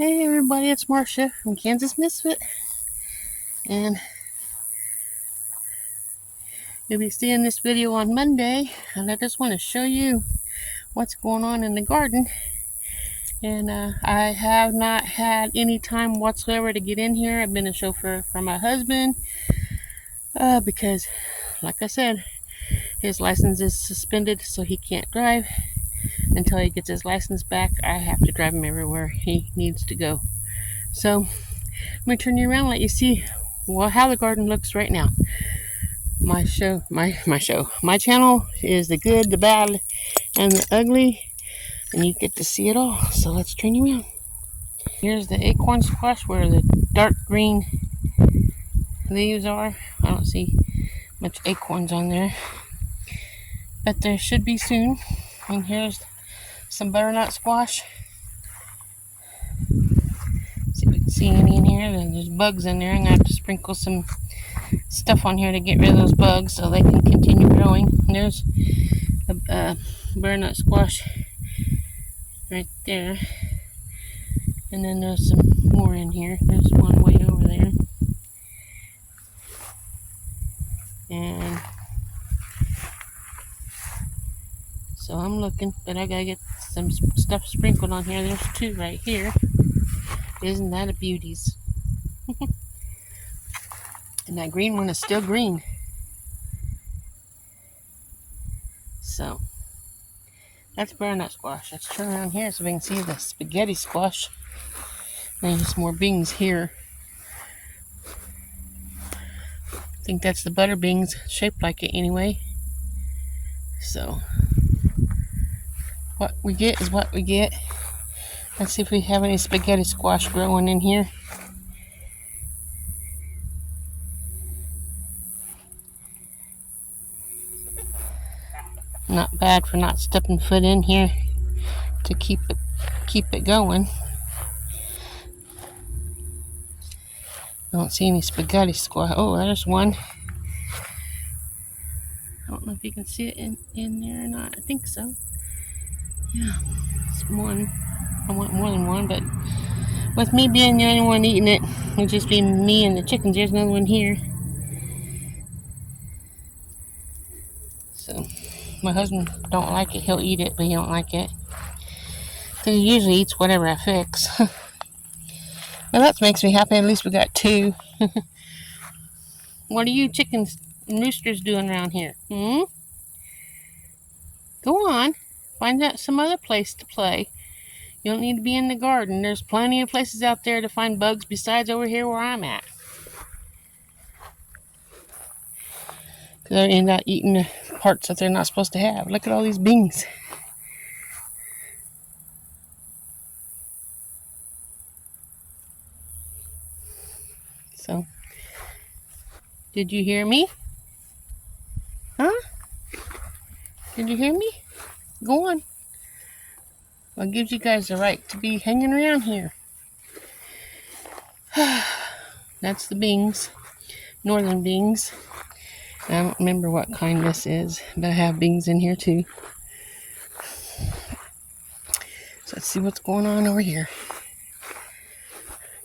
Hey everybody, it's Marcia from Kansas Misfit, and you'll be seeing this video on Monday, and I just want to show you what's going on in the garden. And I have not had any time whatsoever to get in here. I've been a chauffeur for my husband because, like I said, his license is suspended, so he can't drive. Until he gets his license back, I have to drive him everywhere he needs to go. So I'm going to turn you around and let you see how the garden looks right now. My channel is the good, the bad, and the ugly, and you get to see it all. So let's turn you around. Here's the acorn squash where the dark green leaves are. I don't see much acorns on there, but there should be soon. And here's some butternut squash. See if we can see any in here. There's bugs in there. I'm gonna have to sprinkle some stuff on here to get rid of those bugs so they can continue growing. And there's a butternut squash right there, and then there's some more in here. There's one way over there, and so I'm looking, but I gotta get some stuff sprinkled on here. There's two right here. Isn't that a beauties? And that green one is still green. So that's butternut squash. Let's turn around here so we can see the spaghetti squash. There's more beans here. I think that's the butter beans, shaped like it anyway. So what we get is what we get. Let's see if we have any spaghetti squash growing in here. Not bad for not stepping foot in here to keep it going. I don't see any spaghetti squash. Oh, there's one. I don't know if you can see it in there or not. I think so. Yeah, it's one. I want more than one, but with me being the only one eating it, it'll just be me and the chickens. There's another one here. So my husband don't like it. He'll eat it, but he don't like it. Because he usually eats whatever I fix. Well, that makes me happy. At least we got two. What are you chickens and roosters doing around here? Go on. Find out some other place to play. You don't need to be in the garden. There's plenty of places out there to find bugs besides over here where I'm at. Because they end up eating the parts that they're not supposed to have. Look at all these beans. So, did you hear me? Huh? Did you hear me? Go on. What gives you guys the right to be hanging around here? That's the beans. Northern beans. I don't remember what kind this is, but I have beans in here too. So let's see what's going on over here.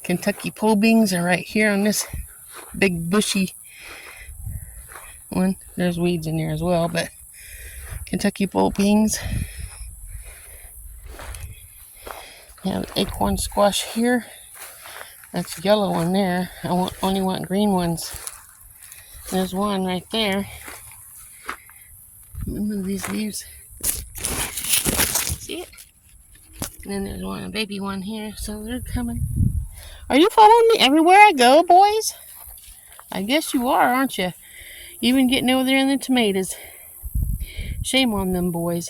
Kentucky pole beans are right here on this big bushy one. There's weeds in there as well, but Kentucky pole beans. We have acorn squash here. That's yellow one there. I only want green ones. There's one right there. Let me move these leaves. See it? And then there's a baby one here, so they're coming. Are you following me everywhere I go, boys? I guess you are, aren't you? Even getting over there in the tomatoes. Shame on them boys.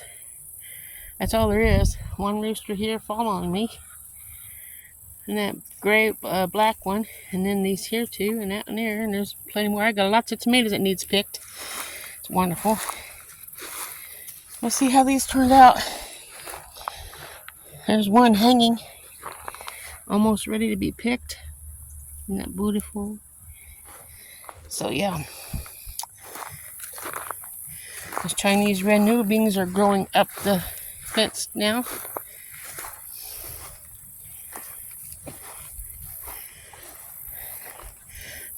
That's all there is. One rooster here following me. And that gray, black one. And then these here too. And that one there. And there's plenty more. I got lots of tomatoes that needs picked. It's wonderful. Let's see how these turned out. There's one hanging. Almost ready to be picked. Isn't that beautiful? So yeah. Those Chinese red noodle beans are growing up the fence now.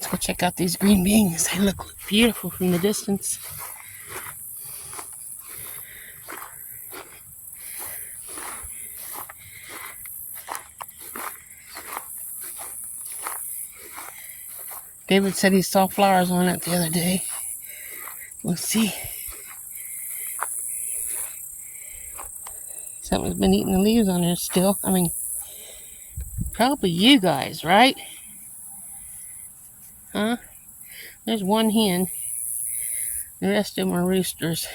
Let's go check out these green beans. They look beautiful from the distance. David said he saw flowers on it the other day. We'll see. Something's been eating the leaves on there still. I mean, probably you guys, right? Huh? There's one hen. The rest of them are roosters.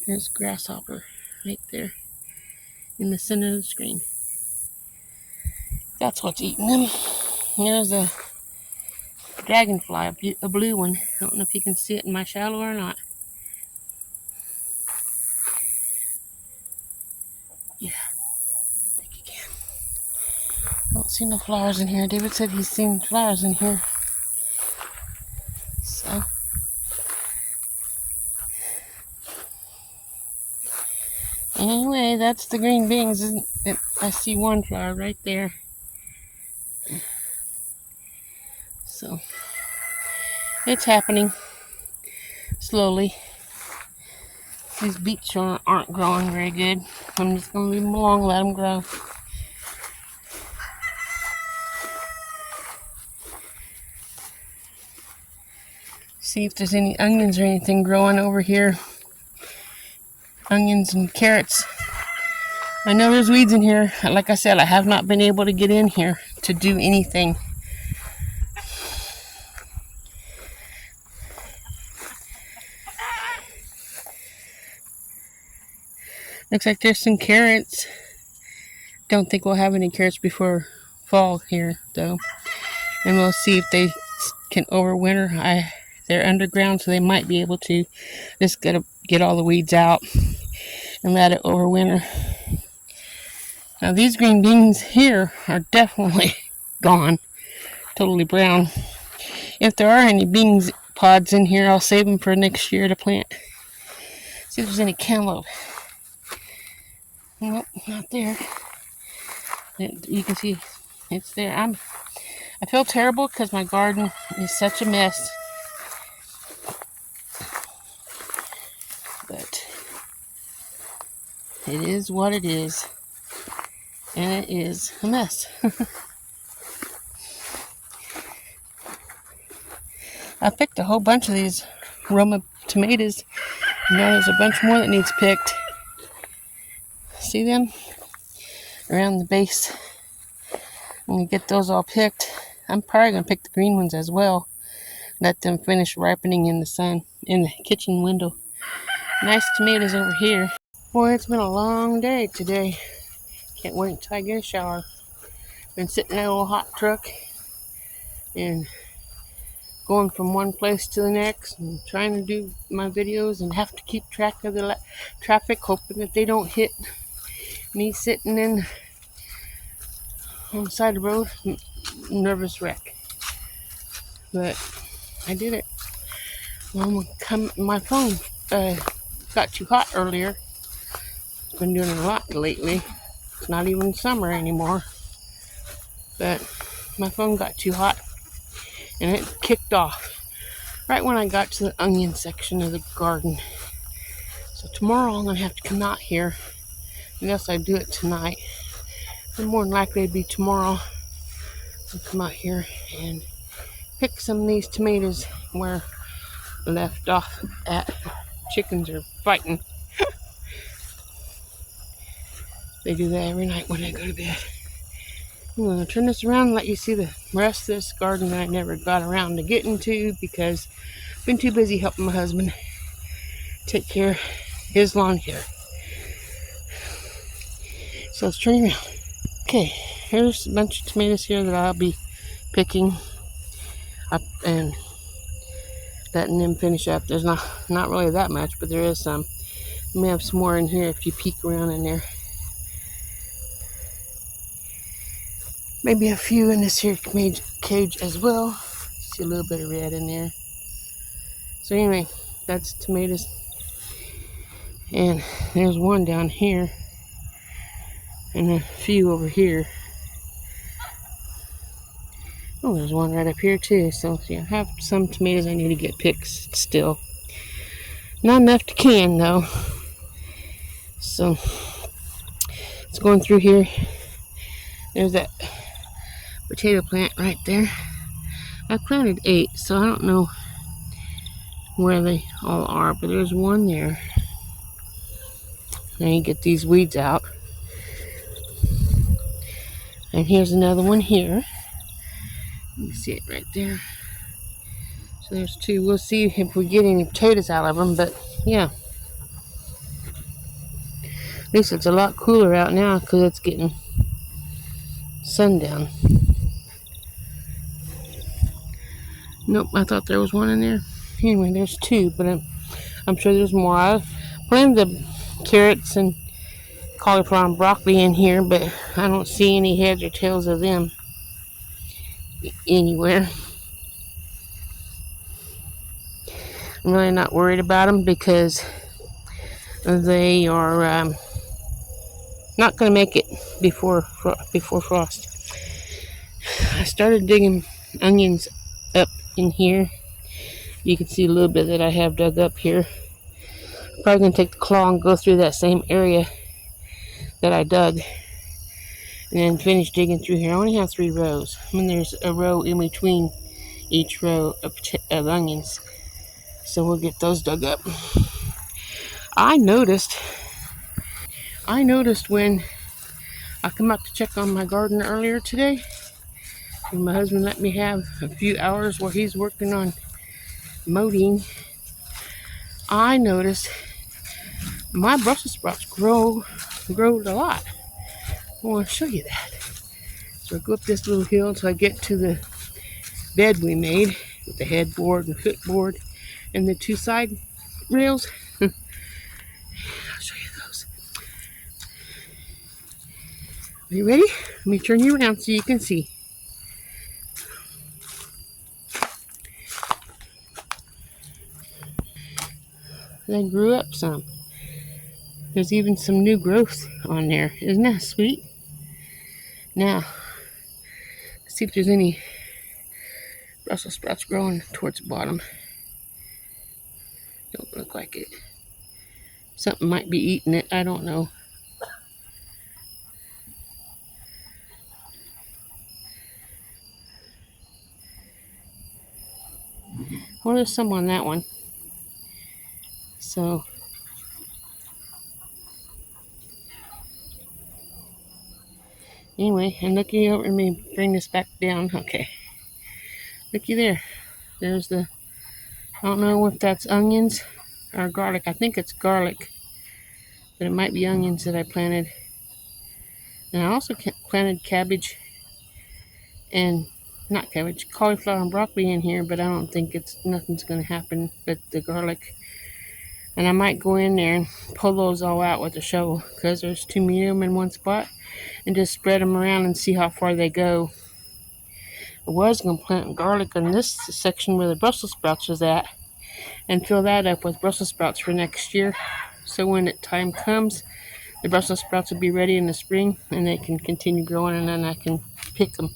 There's a grasshopper right there in the center of the screen. That's what's eating them. There's a dragonfly, a blue one. I don't know if you can see it in my shallow or not. Yeah, I think you can. I don't see no flowers in here. David said he's seen flowers in here. So, anyway, that's the green beans. Isn't it? I see one flower right there. So, it's happening slowly. These beets aren't growing very good. I'm just going to leave them alone, let them grow. See if there's any onions or anything growing over here. Onions and carrots. I know there's weeds in here. Like I said, I have not been able to get in here to do anything. Looks like there's some carrots. Don't think we'll have any carrots before fall here, though. And we'll see if they can overwinter. They're underground, so they might be able to. Just gotta get all the weeds out and let it overwinter. Now these green beans here are definitely gone. Totally brown. If there are any beans pods in here, I'll save them for next year to plant. See if there's any cantaloupe. Nope, not there. You can see it's there. I feel terrible because my garden is such a mess. But it is what it is. And it is a mess. I picked a whole bunch of these Roma tomatoes. Now there's a bunch more that needs picked. See them? Around the base. I'm going to get those all picked. I'm probably going to pick the green ones as well. Let them finish ripening in the sun, in the kitchen window. Nice tomatoes over here. Boy, it's been a long day today. Can't wait until I get a shower. Been sitting in that old hot truck and going from one place to the next and trying to do my videos and have to keep track of the traffic, hoping that they don't hit me sitting in on the side of the road. Nervous wreck. But I did it. My phone got too hot earlier. Been doing it a lot lately. It's not even summer anymore. But my phone got too hot and it kicked off right when I got to the onion section of the garden. So tomorrow I'm going to have to come out here, unless I do it tonight. But more than likely it'll be tomorrow. I'll come out here and pick some of these tomatoes where I left off at. Chickens are fighting. They do that every night when I go to bed. I'm going to turn this around and let you see the rest of this garden that I never got around to getting to because I've been too busy helping my husband take care of his lawn care. So let's turn around. Okay, here's a bunch of tomatoes here that I'll be picking up and letting them finish up. There's not really that much, but there is some. You may have some more in here if you peek around in there. Maybe a few in this here cage as well. See a little bit of red in there. So anyway, that's tomatoes. And there's one down here and a few over here. Oh, there's one right up here too. So yeah, I have some tomatoes I need to get picked still. Not enough to can though. So it's going through here. There's that potato plant right there. I planted 8, so I don't know where they all are, but there's one there. Now you get these weeds out. And here's another one here. You see it right there. So there's 2. We'll see if we get any potatoes out of them, but yeah. At least it's a lot cooler out now because it's getting sundown. Nope, I thought there was one in there. Anyway, there's 2, but I'm sure there's more. I planted the carrots and cauliflower and broccoli in here, but I don't see any heads or tails of them anywhere. I'm really not worried about them because they are not going to make it before frost. I started digging onions up in here. You can see a little bit that I have dug up here. Probably going to take the claw and go through that same area that I dug and then finish digging through here. I only have 3 rows. I mean, there's a row in between each row of onions, so we'll get those dug up. I noticed when I come out to check on my garden earlier today, and my husband let me have a few hours while he's working on mowing, I noticed my Brussels sprouts grow a lot. I want to show you that. So I go up this little hill until I get to the bed we made with the headboard and footboard and the 2 side rails. I'll show you those. Are you ready? Let me turn you around so you can see. They grew up some. There's even some new growth on there. Isn't that sweet? Now, let's see if there's any Brussels sprouts growing towards the bottom. Don't look like it. Something might be eating it. I don't know. Well, there's some on that one. So, anyway, and looky over, let me bring this back down. Okay. Looky there. There's the, I don't know if that's onions or garlic. I think it's garlic, but it might be onions that I planted. And I also planted cabbage and, not cabbage, cauliflower and broccoli in here, but I don't think nothing's going to happen but the garlic. And I might go in there and pull those all out with a shovel because there's too many of them in one spot and just spread them around and see how far they go. I was going to plant garlic in this section where the Brussels sprouts was at and fill that up with Brussels sprouts for next year. So when the time comes, the Brussels sprouts will be ready in the spring and they can continue growing and then I can pick them.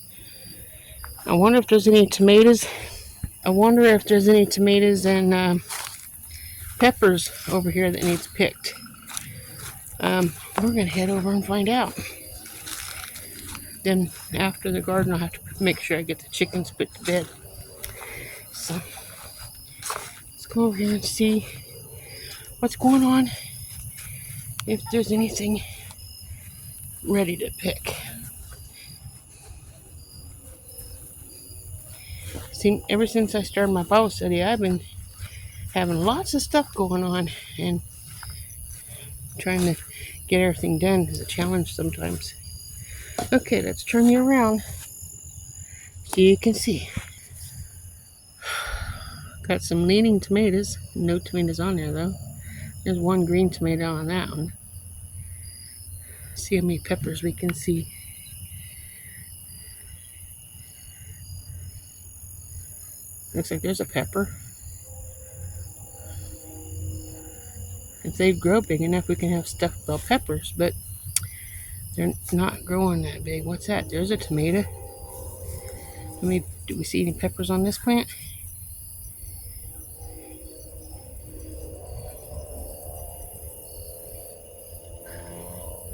I wonder if there's any tomatoes. And peppers over here that needs picked. We're going to head over and find out. Then after the garden, I'll have to make sure I get the chickens put to bed. So let's go over here and see what's going on. If there's anything ready to pick. See, ever since I started my Bible study, I've been having lots of stuff going on and trying to get everything done is a challenge sometimes. Okay, let's turn you around so you can see. Got some leaning tomatoes. No tomatoes on there though. There's one green tomato on that one. See how many peppers we can see. Looks like there's a pepper. If they grow big enough, we can have stuffed bell peppers, but they're not growing that big. What's that? There's a tomato. Do we see any peppers on this plant?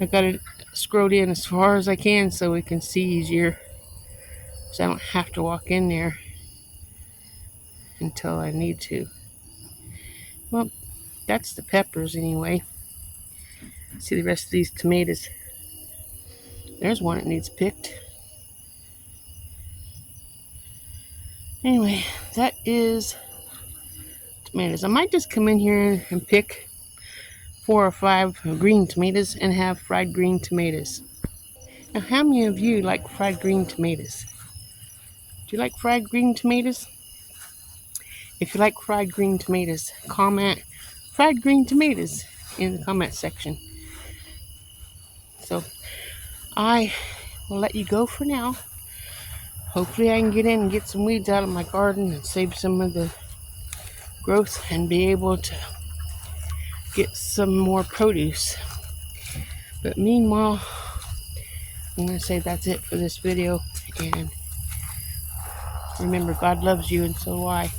I got it scrolled in as far as I can so we can see easier, so I don't have to walk in there until I need to. Well, that's the peppers anyway. See the rest of these tomatoes. There's one that needs picked. Anyway, that is tomatoes. I might just come in here and pick 4 or 5 green tomatoes and have fried green tomatoes. Now, how many of you like fried green tomatoes? Do you like fried green tomatoes? If you like fried green tomatoes, comment fried green tomatoes in the comment section. So I will let you go for now. Hopefully I can get in and get some weeds out of my garden and save some of the growth and be able to get some more produce. But meanwhile, I'm going to say that's it for this video. And remember, God loves you and so do I.